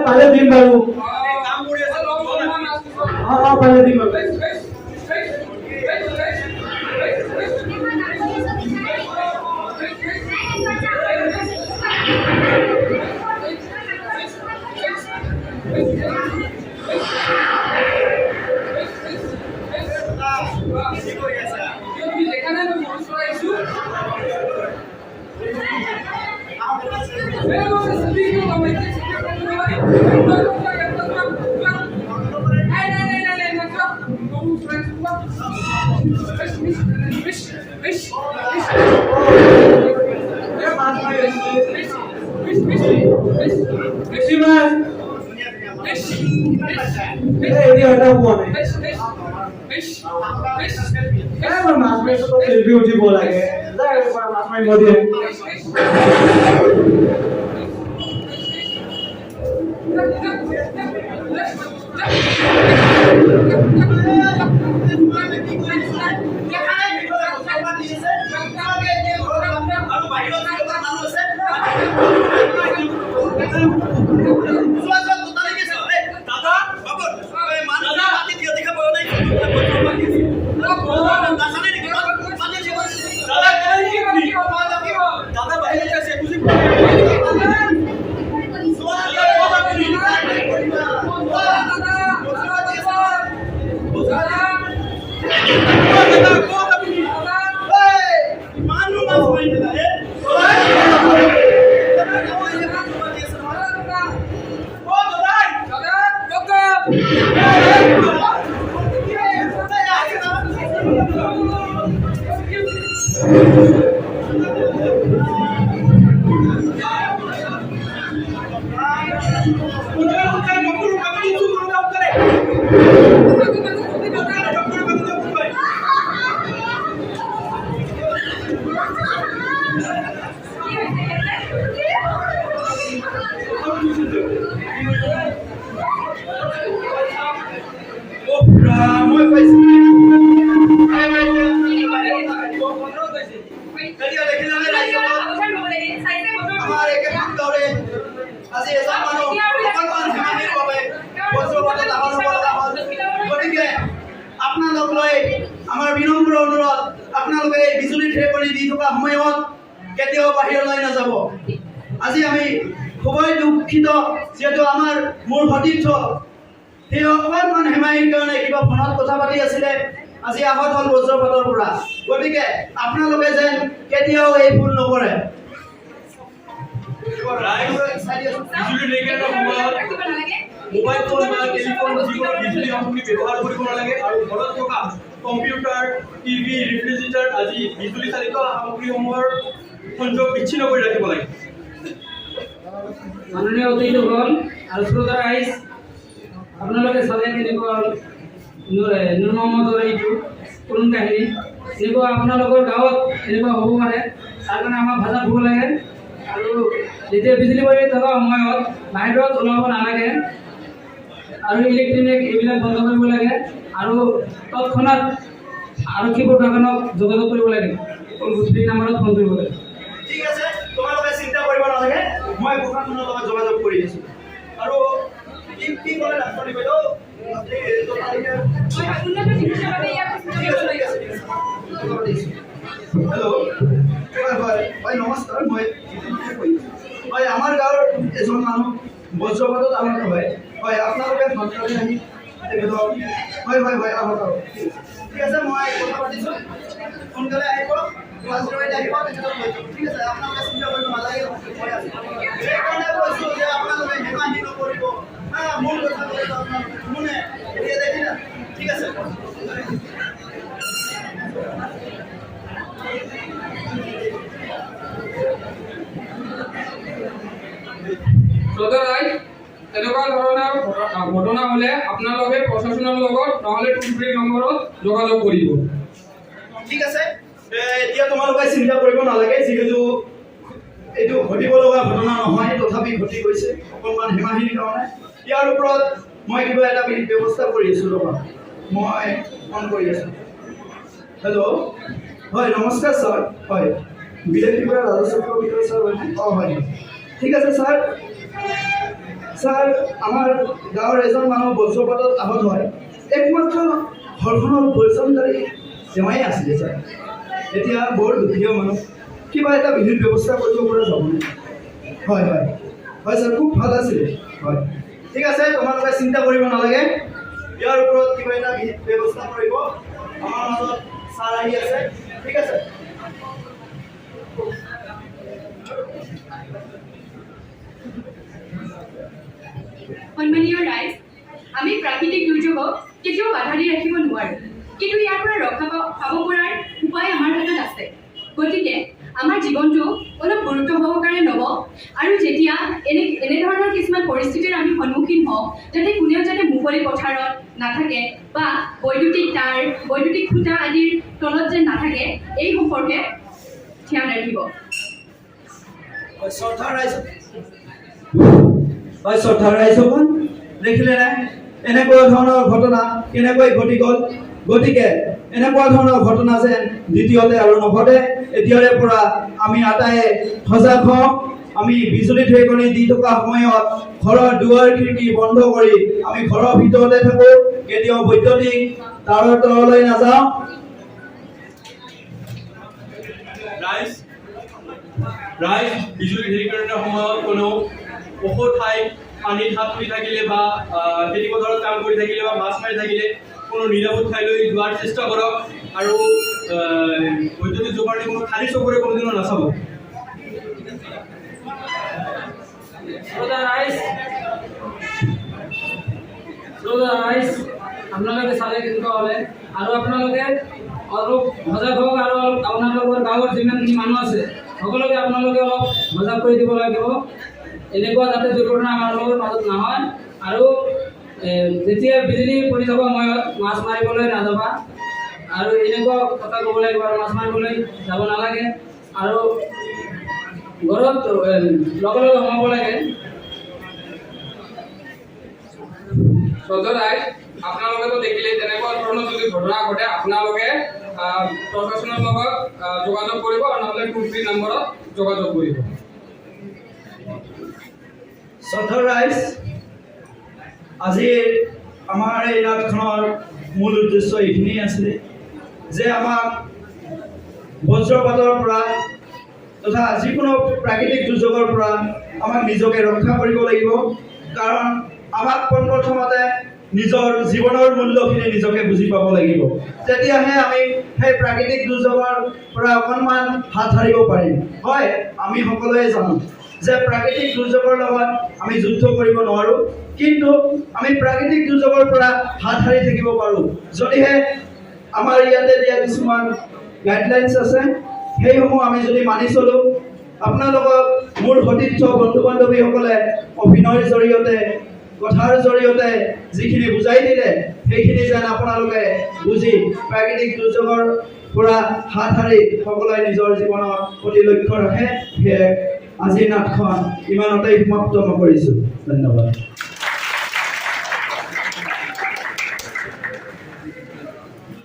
পালে দিম বাৰু পালে দিম বাৰু উঠিব লাগে মাছ মাৰিব দিয়ে আমাৰ বিনম্ৰ অনুৰোধ আপোনালোকে বিজুলী ঢেৰেকনি দি থকা সময়ত কেতিয়াও বাহিৰলৈ নাযাব। আজি আমি খুবই দুখিত যেহেতু আমাৰ মোৰ সতীৰ্থ সেই অকণমান হেমাহিৰ কাৰণে কিবা ফোনত কথা পাতি আছিলে, আজি আহত হ'ল বজ্ৰপাতৰ পৰা। গতিকে আপোনালোকে যেন কেতিয়াও এই ভুল নকৰে। মোবাইল ফোন বা টেলিফোন যিকোনো বিজুলী সামগ্ৰী ব্যৱহাৰ কৰিব নালাগে আৰু ঘৰত থকা কম্পিউটাৰ, টিভি, ৰেফ্ৰিজাৰেটৰ আদি বিজুলী চালিত সামগ্ৰীসমূহৰ সংযোগ বিচ্ছিন্ন কৰি ৰাখিব লাগে। মাননীয় অতিথিসকল আৰু শ্ৰোতা ৰাইজ, আপোনালোকে চালে কেনেকুৱা নুৰ মহম্মদৰ এইটো কৰুণ কাহিনী। এনেকুৱা আপোনালোকৰ গাঁৱত এনেকুৱা হ'ব পাৰে, তাৰ কাৰণে আমাক ভাষা হ'ব লাগে। আৰু যেতিয়া বিজুলী বাঢ়ি থকা সময়ত বাহিৰত ওলাব নালাগে আৰু ইলেক্ট্ৰনিক এইবিলাক বন্ধ কৰিব লাগে আৰু তৎক্ষণাত আৰক্ষী প্ৰশাসনক যোগাযোগ কৰিব লাগে, গোষ্ঠীৰ নাম্বাৰত ফোন কৰিব লাগে। ঠিক আছে, তোমালোকে চিন্তা কৰিব নালাগে, মই প্ৰশাসনৰ লগত যোগাযোগ কৰি আছোঁ। আৰু কি ক'লে ডাক্তৰী বাইদেউ? হেল্ল', হয় নমস্কাৰ, মই হয় আমাৰ গাঁৱৰ এজন মানুহ বজ্ৰপাতত আহত হয়। হয় আপোনালোকে সোনকালে আহি তেখেতক হয় আহত হ'ব। ঠিক আছে, মই কথা পাতিছোঁ, সোনকালে আহিব, ক্লাছ আহিব, তেখেতক লৈ যাব। ঠিক আছে, আপোনালোকে চিন্তা কৰিব নালাগে, মই আছোঁ। সেইকাৰণে কৈছোঁ যে আপোনালোকে হেমাহি নকৰিব, মোৰ কথা কৈছোঁ, আপোনালোকে শুনে এতিয়া দেখি না। ঠিক আছে, শ্ৰোতা ৰাইজ, তেনেকুৱা ধৰণৰ ঘটনা হ'লে আপোনালোকে প্ৰশাসনৰ লগত নহ'লে টোল ফ্ৰী নম্বৰত যোগাযোগ কৰিব। ঠিক আছে, এতিয়া তোমালোকে চিন্তা কৰিব নালাগে, যিহেতু এইটো ঘটিব লগা ঘটনা নহয়, তথাপি ঘটি গৈছে অকণমান হেমাহিৰ কাৰণে। ইয়াৰ ওপৰত মই কিবা এটা ব্যৱস্থা কৰি আছোঁ, ৰ'বা মই ফোন কৰি আছোঁ। হেল্ল', হয় নমস্কাৰ ছাৰ, হয় বিদেশীৰ পৰা ৰাজস্বৰ বিষয়ে ছাৰ হয়নে? অঁ হয়, ঠিক আছে ছাৰ। ছাৰ, আমাৰ গাঁৱৰ এজন মানুহ বজ্ৰপাতত আহত হয়। একমাত্ৰ ঘৰখনৰ পৰিশ্ৰমকাৰী জেৱাই আছিলে ছাৰ। এতিয়া বৰ দুখীয়া মানুহ, কিবা এটা বিধিৰ ব্যৱস্থা কৰিব পৰা যাবনে? হয় হয় হয় ছাৰ, খুব ভাল আছিলে। হয় ঠিক আছে, তোমালোকে চিন্তা কৰিব নালাগে, ইয়াৰ ওপৰত কিবা এটা বিহিত ব্যৱস্থা কৰিব। আমাৰ মাজত ছাৰ আহি আছে, ঠিক আছে। সন্মানীয় ৰাইজ, আমি প্ৰাকৃতিক দুৰ্যোগক কেতিয়াও বাধা দি ৰাখিব নোৱাৰোঁ, কিন্তু ইয়াৰ পৰা ৰক্ষা পাব পৰাৰ উপায় আমাৰ হাতত আছে। গতিকে আমাৰ জীৱনটো অলপ গুৰুত্ব সহকাৰে ল'ব, আৰু যেতিয়া এনেধৰণৰ কিছুমান পৰিস্থিতিৰ আমি সন্মুখীন হওঁ, যাতে কোনেও যাতে মুকলি পথাৰত নাথাকে বা বৈদ্যুতিক তাঁৰ, বৈদ্যুতিক খুঁটা আদিৰ তলত যে নাথাকে, এই সম্পৰ্কে ধ্যান ৰাখিব। শ্ৰদ্ধাৰ ৰাইজসকল, দেখিলে নে এনেকুৱা ধৰণৰ ঘটনা কেনেকৈ ঘটি গ'ল। গতিকে এনেকুৱা ধৰণৰ ঘটনা যেন দ্বিতীয়তে আৰু নঘটে, এতিয়াৰে পৰা আমি আটাইয়ে সজাগ হওঁ। আমি বিজুলী ঢেৰেকনি দি থকা সময়ত ঘৰৰ দুৱাৰ খিৰিকী বন্ধ কৰি আমি ঘৰৰ ভিতৰতে থাকোঁ, কেতিয়াও বৈদ্যুতিক তাঁৰৰ তললৈ নাযাওঁ। ৰাইজ, বিজুলী ঢেৰেকনিৰ সময়ত কোনো ওখ ঠাইত পানীত হাত ধুই থাকিলে বা খেতিপথাৰত কাম কৰি থাকিলে বা মাছ মাৰি থাকিলে কোনো নিৰাপদ ঠাইলৈ যোৱাৰ চেষ্টা কৰক, আৰু বৈদ্যুতিক জোগাৰ কোনো খালী চকুৰে কোনোদিনো নাচাব। আপোনালোকে চালে কেনেকুৱা হ'লে, আৰু আপোনালোকে অলপ সজাগ হওক, আৰু আপোনালোকৰ গাঁৱৰ যিমানখিনি মানুহ আছে সকলোকে আপোনালোকে অলপ সজাগ কৰি দিব লাগিব, এনেকুৱা যাতে দুৰ্ঘটনা আমাৰ লগৰ মাজত নহয়। আৰু যেতিয়া বিজুলী পৰি থকা সময়ত মাছ মাৰিবলৈ নাযাবা, আৰু এনেকুৱা কথা ক'ব লাগিব, আৰু মাছ মাৰিবলৈ যাব নালাগে, আৰু ঘৰত লগে লগে সোমাব লাগে। আপোনালোকেতো দেখিলে তেনেকুৱা ধৰণৰ যদি ঘটনা ঘটে, আপোনালোকে প্ৰশাসনৰ লগত যোগাযোগ কৰিব, নহ'লে টোল ফ্ৰী নম্বৰত যোগাযোগ কৰিব। শ্ৰদ্ধাৰ ৰাইজ, আজিৰ আমাৰ এই নাটখনৰ মূল উদ্দেশ্য এইখিনিয়ে আছিলে যে আমাক বজ্ৰপাতৰ পৰা তথা যিকোনো প্ৰাকৃতিক দুৰ্যোগৰ পৰা আমাক নিজকে ৰক্ষা কৰিব লাগিব। কাৰণ আমাক পোনপ্ৰথমতে নিজৰ জীৱনৰ মূল্যখিনি নিজকে বুজি পাব লাগিব, তেতিয়াহে আমি সেই প্ৰাকৃতিক দুৰ্যোগৰ পৰা অকণমান হাত সাৰিব পাৰিম। হয়, আমি সকলোৱে জানো যে প্ৰাকৃতিক দুৰ্যোগৰ লগত আমি যুদ্ধ কৰিব নোৱাৰোঁ, কিন্তু আমি প্ৰাকৃতিক দুৰ্যোগৰ পৰা হাত সাৰি থাকিব পাৰোঁ যদিহে আমাৰ ইয়াতে দিয়া কিছুমান গাইডলাইনছ আছে, সেইসমূহ আমি যদি মানি চলোঁ। আপোনালোকক মোৰ সতীৰ্থ বন্ধু বান্ধৱীসকলে অভিনয়ৰ জৰিয়তে, কথাৰ জৰিয়তে যিখিনি বুজাই দিলে, সেইখিনি যেন আপোনালোকে বুজি প্ৰাকৃতিক দুৰ্যোগৰ পৰা হাত সাৰি সকলোৱে নিজৰ জীৱনৰ প্ৰতি লক্ষ্য ৰাখে। সেয়ে আজিৰ নাটখন ইমানতেই সমাপ্ত কৰিছোঁ। ধন্যবাদ।